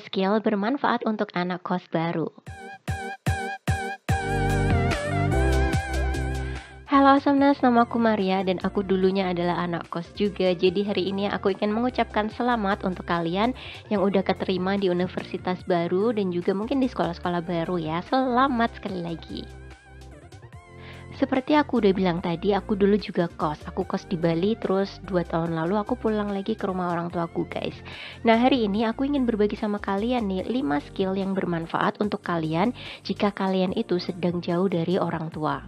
skill bermanfaat untuk anak kos baru. Halo Asamnas, nama aku Maria dan aku dulunya adalah anak kos juga. Jadi hari ini aku ingin mengucapkan selamat untuk kalian yang udah keterima di universitas baru dan juga mungkin di sekolah-sekolah baru ya. Selamat sekali lagi. Seperti aku udah bilang tadi, aku dulu juga kos. Aku kos di Bali, terus 2 tahun lalu aku pulang lagi ke rumah orang tuaku, guys. Nah, hari ini aku ingin berbagi sama kalian nih 5 skill yang bermanfaat untuk kalian jika kalian itu sedang jauh dari orang tua.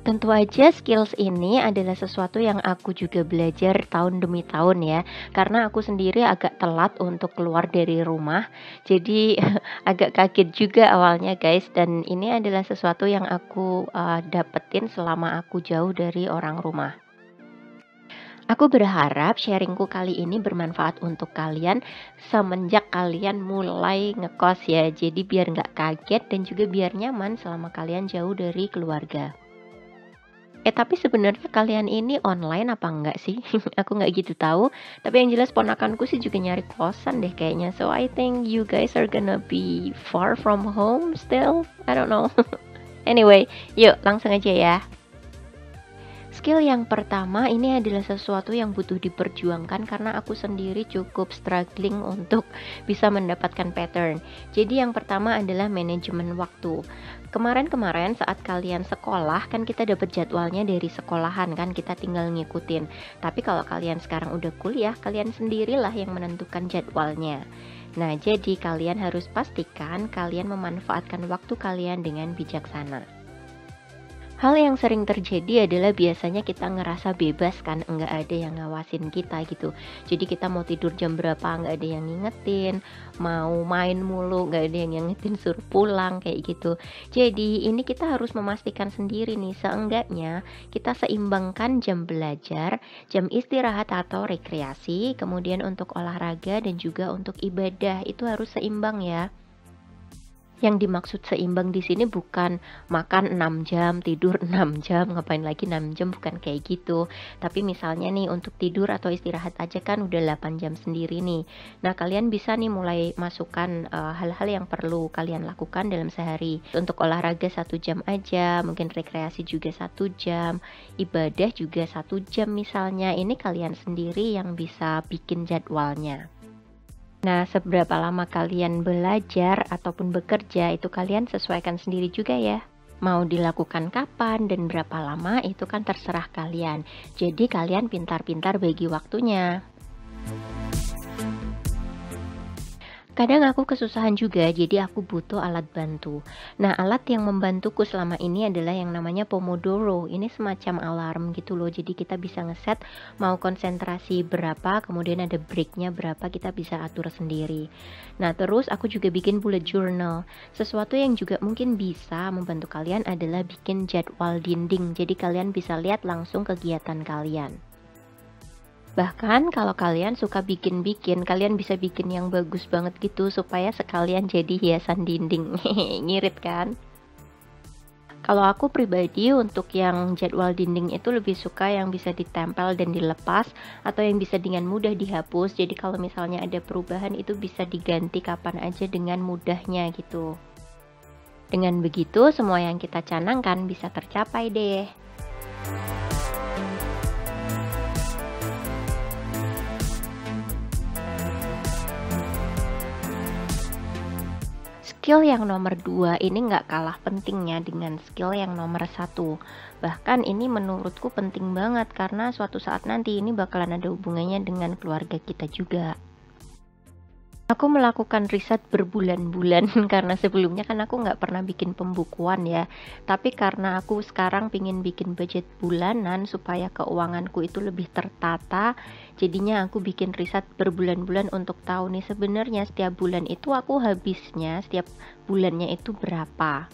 Tentu aja skills ini adalah sesuatu yang aku juga belajar tahun demi tahun ya. Karena aku sendiri agak telat untuk keluar dari rumah. Jadi agak kaget juga awalnya guys. Dan ini adalah sesuatu yang aku dapetin selama aku jauh dari orang rumah. Aku berharap sharingku kali ini bermanfaat untuk kalian semenjak kalian mulai ngekos ya. Jadi biar nggak kaget dan juga biar nyaman selama kalian jauh dari keluarga. Tapi sebenarnya kalian ini online apa enggak sih? Aku nggak gitu tahu, tapi yang jelas ponakanku sih juga nyari kosan deh kayaknya. So I think you guys are gonna be far from home still. I don't know. Anyway, yuk langsung aja ya. Skill yang pertama ini adalah sesuatu yang butuh diperjuangkan karena aku sendiri cukup struggling untuk bisa mendapatkan pattern. Jadi yang pertama adalah manajemen waktu. Kemarin-kemarin saat kalian sekolah kan kita dapat jadwalnya dari sekolahan kan, kita tinggal ngikutin. Tapi kalau kalian sekarang udah kuliah, kalian sendirilah yang menentukan jadwalnya. Nah, jadi kalian harus pastikan kalian memanfaatkan waktu kalian dengan bijaksana. Hal yang sering terjadi adalah biasanya kita ngerasa bebas kan, nggak ada yang ngawasin kita gitu. Jadi kita mau tidur jam berapa nggak ada yang ngingetin, mau main mulu nggak ada yang ngingetin suruh pulang kayak gitu. Jadi ini kita harus memastikan sendiri nih, seenggaknya kita seimbangkan jam belajar, jam istirahat atau rekreasi, kemudian untuk olahraga dan juga untuk ibadah itu harus seimbang ya. Yang dimaksud seimbang di sini bukan makan 6 jam, tidur 6 jam, ngapain lagi 6 jam, bukan kayak gitu. Tapi misalnya nih untuk tidur atau istirahat aja kan udah 8 jam sendiri nih. Nah, kalian bisa nih mulai masukkan hal-hal yang perlu kalian lakukan dalam sehari. Untuk olahraga 1 jam aja, mungkin rekreasi juga 1 jam, ibadah juga 1 jam misalnya. Ini kalian sendiri yang bisa bikin jadwalnya. Nah, seberapa lama kalian belajar ataupun bekerja itu kalian sesuaikan sendiri juga ya. Mau dilakukan kapan dan berapa lama itu kan terserah kalian. Jadi kalian pintar-pintar bagi waktunya. Kadang aku kesusahan juga, jadi aku butuh alat bantu. Nah, alat yang membantuku selama ini adalah yang namanya Pomodoro. Ini semacam alarm gitu loh, jadi kita bisa ngeset mau konsentrasi berapa, kemudian ada breaknya berapa, kita bisa atur sendiri. Nah, terus aku juga bikin bullet journal. Sesuatu yang juga mungkin bisa membantu kalian adalah bikin jadwal dinding, jadi kalian bisa lihat langsung kegiatan kalian. Bahkan kalau kalian suka bikin-bikin, kalian bisa bikin yang bagus banget gitu supaya sekalian jadi hiasan dinding. Ngirit kan? Kalau aku pribadi untuk yang jadwal dinding itu lebih suka yang bisa ditempel dan dilepas atau yang bisa dengan mudah dihapus. Jadi kalau misalnya ada perubahan itu bisa diganti kapan aja dengan mudahnya gitu. Dengan begitu semua yang kita canangkan bisa tercapai deh. Skill yang nomor 2 ini nggak kalah pentingnya dengan skill yang nomor 1. Bahkan ini menurutku penting banget karena suatu saat nanti ini bakalan ada hubungannya dengan keluarga kita juga. Aku melakukan riset berbulan-bulan karena sebelumnya kan aku nggak pernah bikin pembukuan ya. Tapi karena aku sekarang pingin bikin budget bulanan supaya keuanganku itu lebih tertata, jadinya aku bikin riset berbulan-bulan untuk tahu nih sebenarnya setiap bulan itu aku habisnya setiap bulannya itu berapa.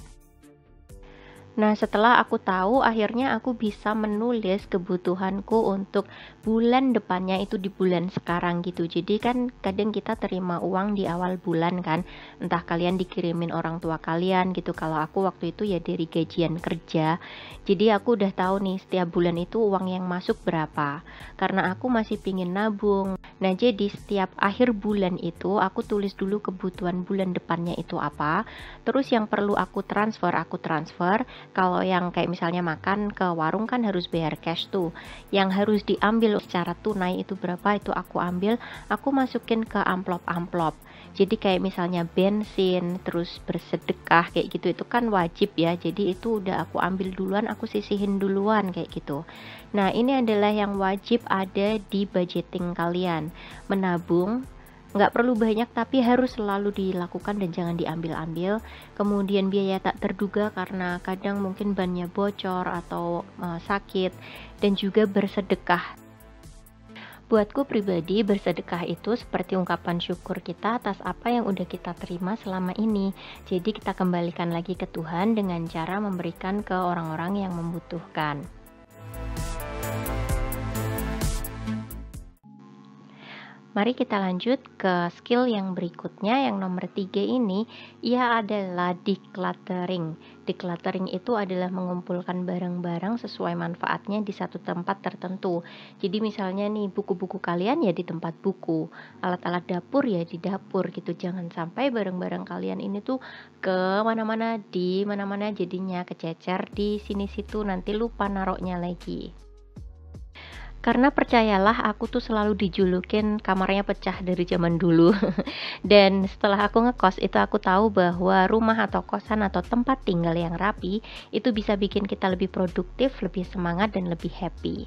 Nah, setelah aku tahu, akhirnya aku bisa menulis kebutuhanku untuk bulan depannya itu di bulan sekarang gitu. Jadi kan kadang kita terima uang di awal bulan kan, entah kalian dikirimin orang tua kalian gitu. Kalau aku waktu itu ya dari gajian kerja. Jadi aku udah tahu nih setiap bulan itu uang yang masuk berapa. Karena aku masih pingin nabung. Nah, jadi setiap akhir bulan itu aku tulis dulu kebutuhan bulan depannya itu apa. Terus yang perlu aku transfer. Kalau yang kayak misalnya makan ke warung kan harus bayar cash tuh. Yang harus diambil secara tunai itu berapa itu aku ambil, aku masukin ke amplop-amplop. Jadi kayak misalnya bensin, terus bersedekah kayak gitu itu kan wajib ya. Jadi itu udah aku ambil duluan, aku sisihin duluan kayak gitu. Nah, ini adalah yang wajib ada di budgeting kalian. Menabung nggak perlu banyak tapi harus selalu dilakukan dan jangan diambil-ambil. Kemudian biaya tak terduga karena kadang mungkin bannya bocor atau sakit, dan juga bersedekah. Buatku pribadi, bersedekah itu seperti ungkapan syukur kita atas apa yang udah kita terima selama ini. Jadi kita kembalikan lagi ke Tuhan dengan cara memberikan ke orang-orang yang membutuhkan. Mari kita lanjut ke skill yang berikutnya, yang nomor 3 ini, ia adalah decluttering. Decluttering itu adalah mengumpulkan barang-barang sesuai manfaatnya di satu tempat tertentu. Jadi misalnya nih, buku-buku kalian ya di tempat buku, alat-alat dapur ya di dapur gitu. Jangan sampai barang-barang kalian ini tuh ke mana-mana, di mana-mana jadinya kececer di sini-situ, nanti lupa naroknya lagi. Karena percayalah aku tuh selalu dijulukin kamarnya pecah dari zaman dulu. Dan setelah aku ngekos itu aku tahu bahwa rumah atau kosan atau tempat tinggal yang rapi itu bisa bikin kita lebih produktif, lebih semangat dan lebih happy.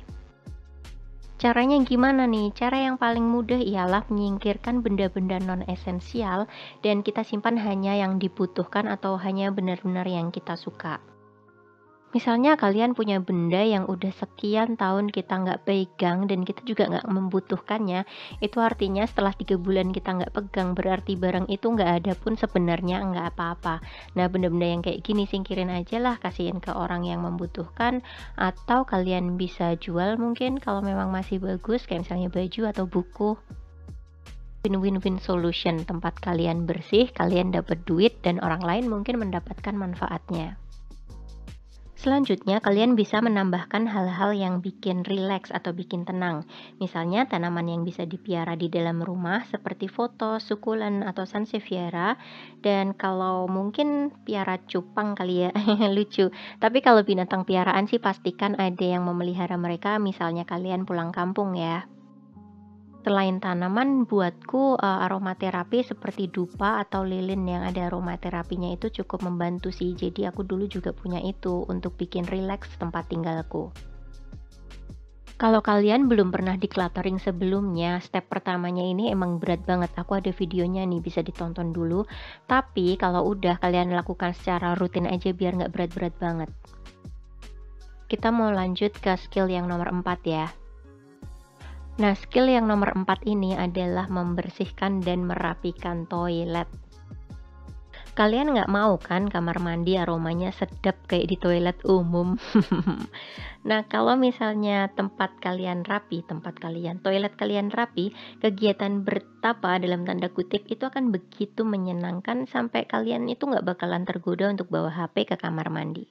Caranya gimana nih? Cara yang paling mudah ialah menyingkirkan benda-benda non-esensial dan kita simpan hanya yang dibutuhkan atau hanya benar-benar yang kita suka. Misalnya kalian punya benda yang udah sekian tahun kita nggak pegang dan kita juga nggak membutuhkannya, itu artinya setelah 3 bulan kita nggak pegang, berarti barang itu nggak ada pun sebenarnya nggak apa-apa. Nah, benda-benda yang kayak gini singkirin aja lah, kasihin ke orang yang membutuhkan, atau kalian bisa jual mungkin kalau memang masih bagus, kayak misalnya baju atau buku. Win-win-win solution, tempat kalian bersih, kalian dapat duit, dan orang lain mungkin mendapatkan manfaatnya. Selanjutnya, kalian bisa menambahkan hal-hal yang bikin rileks atau bikin tenang. Misalnya, tanaman yang bisa dipiara di dalam rumah seperti foto, sukulen, atau sansevieria. Dan kalau mungkin piara cupang kali ya, lucu. Tapi kalau binatang piaraan sih pastikan ada yang memelihara mereka, misalnya kalian pulang kampung ya. Selain tanaman, buatku aromaterapi seperti dupa atau lilin yang ada aromaterapinya itu cukup membantu sih. Jadi aku dulu juga punya itu untuk bikin rileks tempat tinggalku. Kalau kalian belum pernah decluttering sebelumnya, step pertamanya ini emang berat banget. Aku ada videonya nih, bisa ditonton dulu. Tapi kalau udah kalian lakukan secara rutin aja biar nggak berat-berat banget. Kita mau lanjut ke skill yang nomor 4 ya. Nah, skill yang nomor 4 ini adalah membersihkan dan merapikan toilet. Kalian nggak mau kan kamar mandi aromanya sedap kayak di toilet umum? Nah, kalau misalnya toilet kalian rapi, kegiatan bertapa dalam tanda kutip itu akan begitu menyenangkan sampai kalian itu nggak bakalan tergoda untuk bawa HP ke kamar mandi.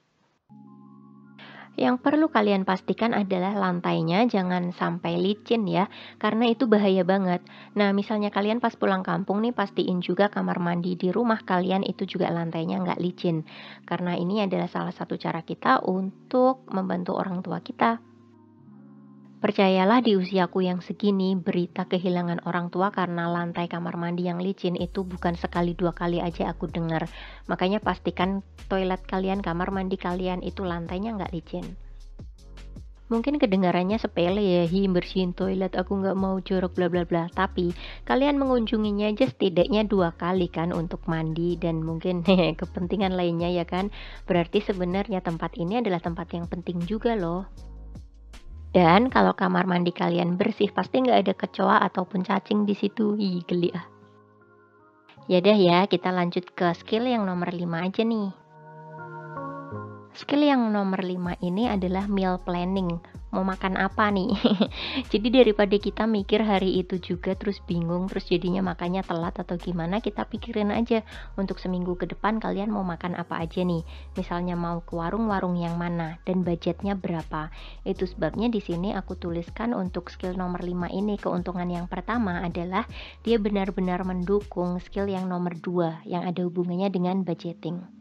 Yang perlu kalian pastikan adalah lantainya jangan sampai licin ya, karena itu bahaya banget. Nah, misalnya kalian pas pulang kampung nih, pastiin juga kamar mandi di rumah kalian itu juga lantainya nggak licin. Karena ini adalah salah satu cara kita untuk membantu orang tua kita. Percayalah di usiaku yang segini, berita kehilangan orang tua karena lantai kamar mandi yang licin itu bukan sekali 2 kali aja aku dengar. Makanya pastikan toilet kalian, kamar mandi kalian itu lantainya nggak licin. Mungkin kedengarannya sepele ya, bersihin toilet aku nggak mau jorok bla bla bla. Tapi kalian mengunjunginya aja setidaknya 2 kali kan untuk mandi dan mungkin kepentingan lainnya ya kan. Berarti sebenarnya tempat ini adalah tempat yang penting juga loh. Dan kalau kamar mandi kalian bersih, pasti nggak ada kecoa ataupun cacing di situ. Ih, geli ah. Ya dah ya, kita lanjut ke skill yang nomor 5 aja nih. Skill yang nomor 5 ini adalah meal planning. Mau makan apa nih? Jadi daripada kita mikir hari itu juga terus bingung, terus jadinya makannya telat atau gimana, kita pikirin aja untuk seminggu ke depan kalian mau makan apa aja nih. Misalnya mau ke warung-warung yang mana dan budgetnya berapa. Itu sebabnya di sini aku tuliskan untuk skill nomor 5 ini, keuntungan yang pertama adalah dia benar-benar mendukung skill yang nomor 2 yang ada hubungannya dengan budgeting.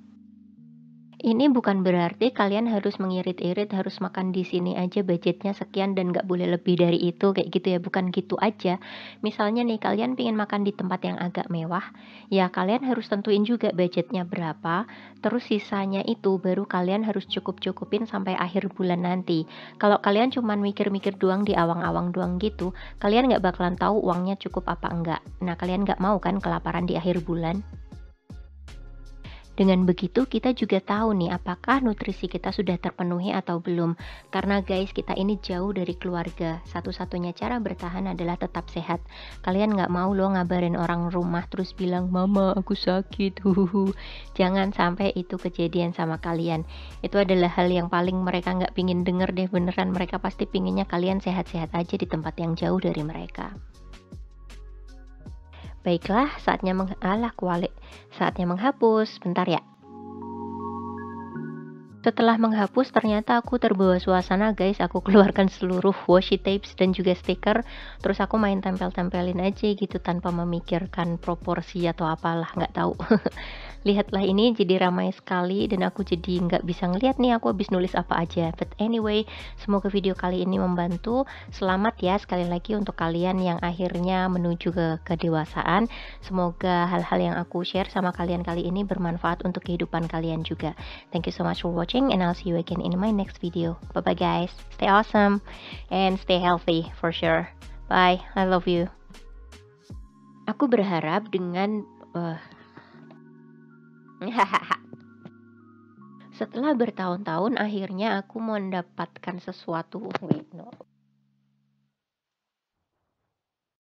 Ini bukan berarti kalian harus mengirit-irit, harus makan di sini aja budgetnya sekian dan nggak boleh lebih dari itu, kayak gitu ya, bukan gitu aja. Misalnya nih, kalian pengen makan di tempat yang agak mewah, ya kalian harus tentuin juga budgetnya berapa, terus sisanya itu baru kalian harus cukup-cukupin sampai akhir bulan nanti. Kalau kalian cuman mikir-mikir doang di awang-awang doang gitu, kalian nggak bakalan tahu uangnya cukup apa enggak. Nah, kalian nggak mau kan kelaparan di akhir bulan? Dengan begitu kita juga tahu nih apakah nutrisi kita sudah terpenuhi atau belum. Karena guys, kita ini jauh dari keluarga. Satu-satunya cara bertahan adalah tetap sehat. Kalian nggak mau loh ngabarin orang rumah terus bilang, "Mama, aku sakit." Huhuhu. Jangan sampai itu kejadian sama kalian. Itu adalah hal yang paling mereka nggak pingin denger deh, beneran. Mereka pasti pinginnya kalian sehat-sehat aja di tempat yang jauh dari mereka. Baiklah, saatnya menghapus. Bentar ya. Setelah menghapus ternyata aku terbawa suasana guys, aku keluarkan seluruh washi tapes dan juga stiker, terus aku main tempel-tempelin aja gitu tanpa memikirkan proporsi atau apalah, nggak tahu. Lihatlah ini jadi ramai sekali dan aku jadi nggak bisa ngeliat nih aku habis nulis apa aja. But anyway, semoga video kali ini membantu. Selamat ya sekali lagi untuk kalian yang akhirnya menuju ke kedewasaan. Semoga hal-hal yang aku share sama kalian kali ini bermanfaat untuk kehidupan kalian juga. Thank you so much for watching and I'll see you again in my next video. Bye bye guys. Stay awesome and stay healthy for sure. Bye. I love you. Aku berharap dengan setelah bertahun-tahun akhirnya aku mendapatkan sesuatu. Wait, no.